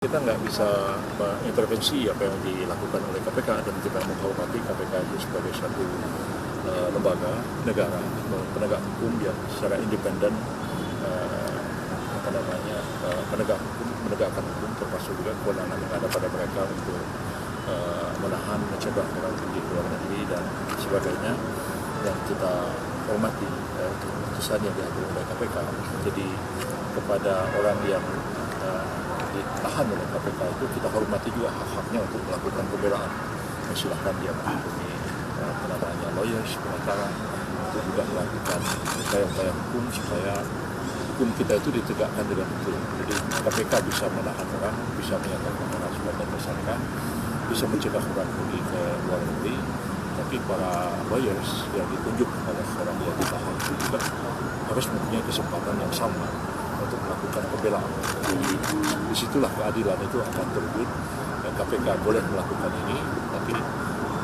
Kita nggak bisa mengintervensi apa yang dilakukan oleh KPK, dan kita menghormati KPK itu sebagai satu lembaga negara, penegak hukum yang secara independen menegakkan hukum, termasuk juga kewenangan yang ada pada mereka untuk menahan, mencegah orang pergi ke luar negeri dan sebagainya, yang kita hormati keputusan yang diambil oleh KPK. Jadi kepada orang yang ditahan oleh KPK itu kita hormati juga hak-haknya untuk melakukan pembelaan. Silahkan dia menghubungi lawyers, pengacara, untuk juga melakukan upaya-upaya hukum supaya hukum kita itu ditegakkan dengan betul. Jadi KPK bisa menahan orang, bisa menyatakan orang sebagai tersangka, bisa mencegah orang pergi ke luar negeri. Tapi para lawyers yang ditunjuk oleh orang yang ditahan itu juga harus mempunyai kesempatan yang sama untuk melakukan pembelaan. Disitulah keadilan itu akan terwujud. KPK boleh melakukan ini, tapi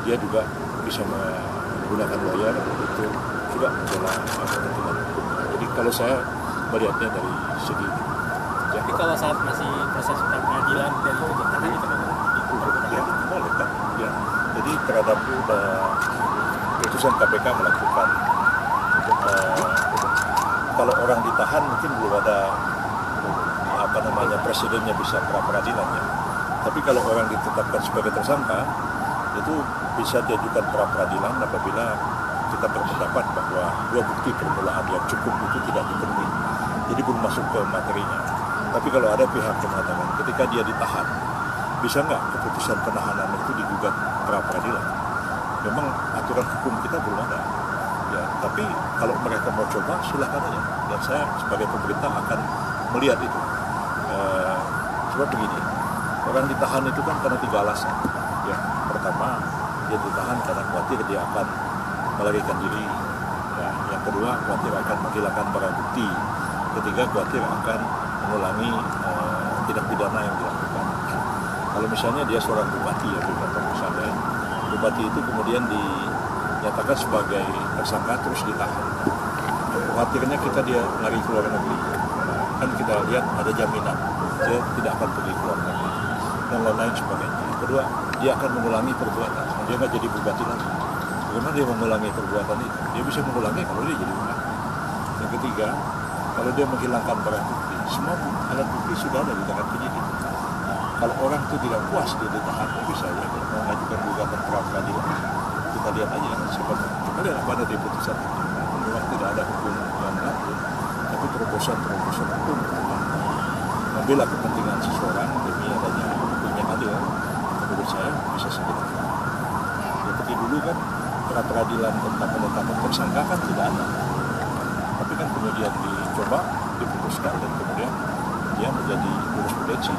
dia juga bisa menggunakan lawyer untuk juga membela kepentingan hukum. Jadi kalau saya melihatnya dari segi itu. Jadi kalau saat masih proses peradilan dan tuntutan itu ya, boleh kan? Ya. Jadi terhadap keputusan KPK melakukan kalau orang ditahan mungkin belum ada presidennya bisa pra-peradilannya. Tapi kalau orang ditetapkan sebagai tersangka, itu bisa diajukan pra-peradilan apabila kita berpendapat bahwa dua bukti permulaan yang cukup itu tidak dipenuhi. Jadi belum masuk ke materinya. Tapi kalau ada pihak yang mengatakan ketika dia ditahan, bisa nggak keputusan penahanan itu digugat pra-peradilan? Memang aturan hukum kita belum ada. Ya, tapi kalau mereka mau coba, silakan aja. Dan saya sebagai pemerintah akan melihat itu. Sebab begini, orang ditahan itu kan karena 3 alasan. Ya, pertama, dia ditahan karena khawatir dia akan melarikan diri. Ya, yang kedua, khawatir akan menghilangkan barang bukti. Ketiga, khawatir akan mengulangi tindak pidana yang dilakukan. Kalau misalnya dia seorang bupati, ya, misalnya bupati itu kemudian dinyatakan sebagai tersangka terus ditahan. Khawatirnya dia lari ke luar negeri. Kan kita lihat ada jaminan dia tidak akan pergi ke luar negeri dan lain-lain sebagainya. Kedua, dia akan mengulangi perbuatan. Dia nggak jadi bupati lagi. Bagaimana dia mengulangi perbuatan itu? Dia bisa mengulangi kalau dia jadi bupati. Yang ketiga, kalau dia menghilangkan barang bukti, semua alat bukti sudah ada di tangan penyidik. Kalau orang itu tidak puas dia ditahan, bisa ya kalau mau mengajukan gugatan pra-peradilan. Kita lihat aja seperti kita lihat apa ada di putusan itu. Memang tidak ada hukum yang mengatur, tapi terobosan hukum membela kepentingan seseorang demi adanya hukum yang adil, menurut saya bisa segera. Seperti dulu kan pra-peradilan tentang penetapan tersangka kan tidak ada, tapi kan kemudian dicoba, diputuskan dan kemudian dia menjadi jurisprudensi.